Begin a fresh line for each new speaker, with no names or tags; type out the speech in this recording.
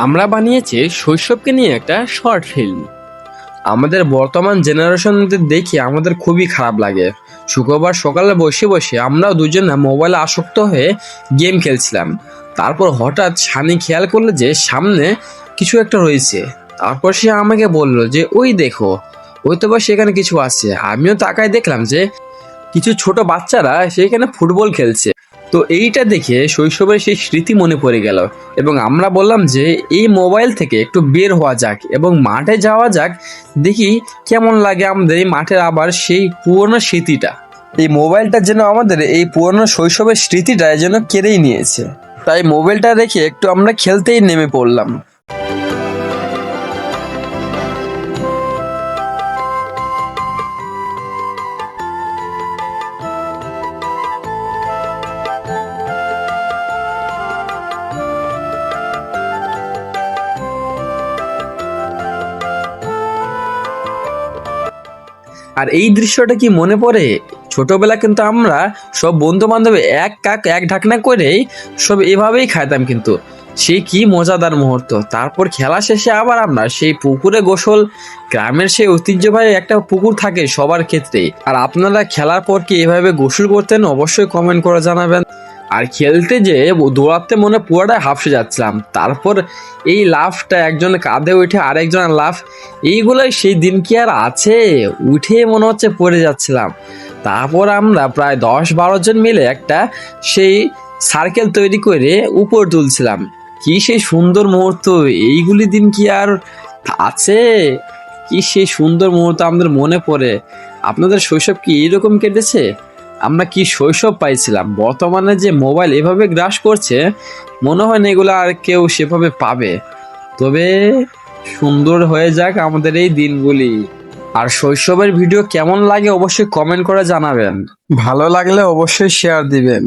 আমরা বানিয়েছি শৈশবকে নিয়ে একটা শর্ট ফিল্ম। আমাদের বর্তমান জেনারেশনদের দেখে আমাদের খুবই খারাপ লাগে। শুক্রবার সকালে বসে বসে আমরাও দুজনে মোবাইলে আসক্ত হয়ে গেম খেলছিলাম। তারপর হঠাৎ সানি খেয়াল করলো যে সামনে কিছু একটা রয়েছে। তারপর সে আমাকে বলল যে ওই দেখো, ওই তো বা সেখানে কিছু আছে। আমিও তাকায় দেখলাম যে কিছু ছোট বাচ্চারা সেখানে ফুটবল খেলছে। তো এইটা দেখে শৈশবের সেই স্মৃতি মনে পড়ে গেল এবং আমরা বললাম যে এই মোবাইল থেকে একটু বের হওয়া যাক এবং মাঠে যাওয়া যাক, দেখি কেমন লাগে আমাদের এই মাঠের আবার সেই পুরনো স্মৃতিটা। এই মোবাইলটা যেন আমাদের এই পুরনো শৈশবের স্মৃতিটা যেন কেড়েই নিয়েছে। তাই মোবাইলটা রেখে একটু আমরা খেলতেই নেমে পড়লাম। আর এই দৃশ্যটা কি মনে পড়ে? ছোটবেলা কিন্তু আমরা সব বন্ধু বান্ধব এক কাক এক ঢাকনা করেই সব এভাবেই খাইতাম, কিন্তু সেই কি মজাদার মুহূর্ত। তারপর খেলা শেষে আবার আমরা সেই পুকুরে গোসল। গ্রামের সেই ঐতিহ্যবাহী একটা পুকুর থাকে সবার ক্ষেত্রেই। আর আপনারা খেলার পর কি এভাবে গোসল করতেন? অবশ্যই কমেন্ট করে জানাবেন। আর খেলতে যে দৌড়াতে মনে পুরোটাই হাঁফসে যাচ্ছিলাম। তারপর এই লাফটা, একজন কাঁধে উঠে আরেকজনের লাফ, এইগুলোই সেই দিন কি আর আছে? উঠে মনে হচ্ছে পড়ে যাচ্ছিলাম। তারপর আমরা প্রায় 10-12 জন মিলে একটা সেই সার্কেল তৈরি করে উপর তুলছিলাম। কি সেই সুন্দর মুহূর্ত! এইগুলি দিন কি আর আছে? কি সেই সুন্দর মুহূর্ত আমাদের মনে পড়ে। আপনাদের শৈশব কি এইরকম কেটেছে? আমরা কি শৈশব পাইছিলাম! বর্তমানে যে মোবাইল এভাবে গ্রাস করছে, মনে হয় না এগুলো আর কেউ সেভাবে পাবে। তবে সুন্দর হয়ে যাক আমাদের এই দিনগুলি। আর শৈশবের ভিডিও কেমন লাগে অবশ্যই কমেন্ট করে জানাবেন। ভালো লাগলে অবশ্যই শেয়ার দিবেন।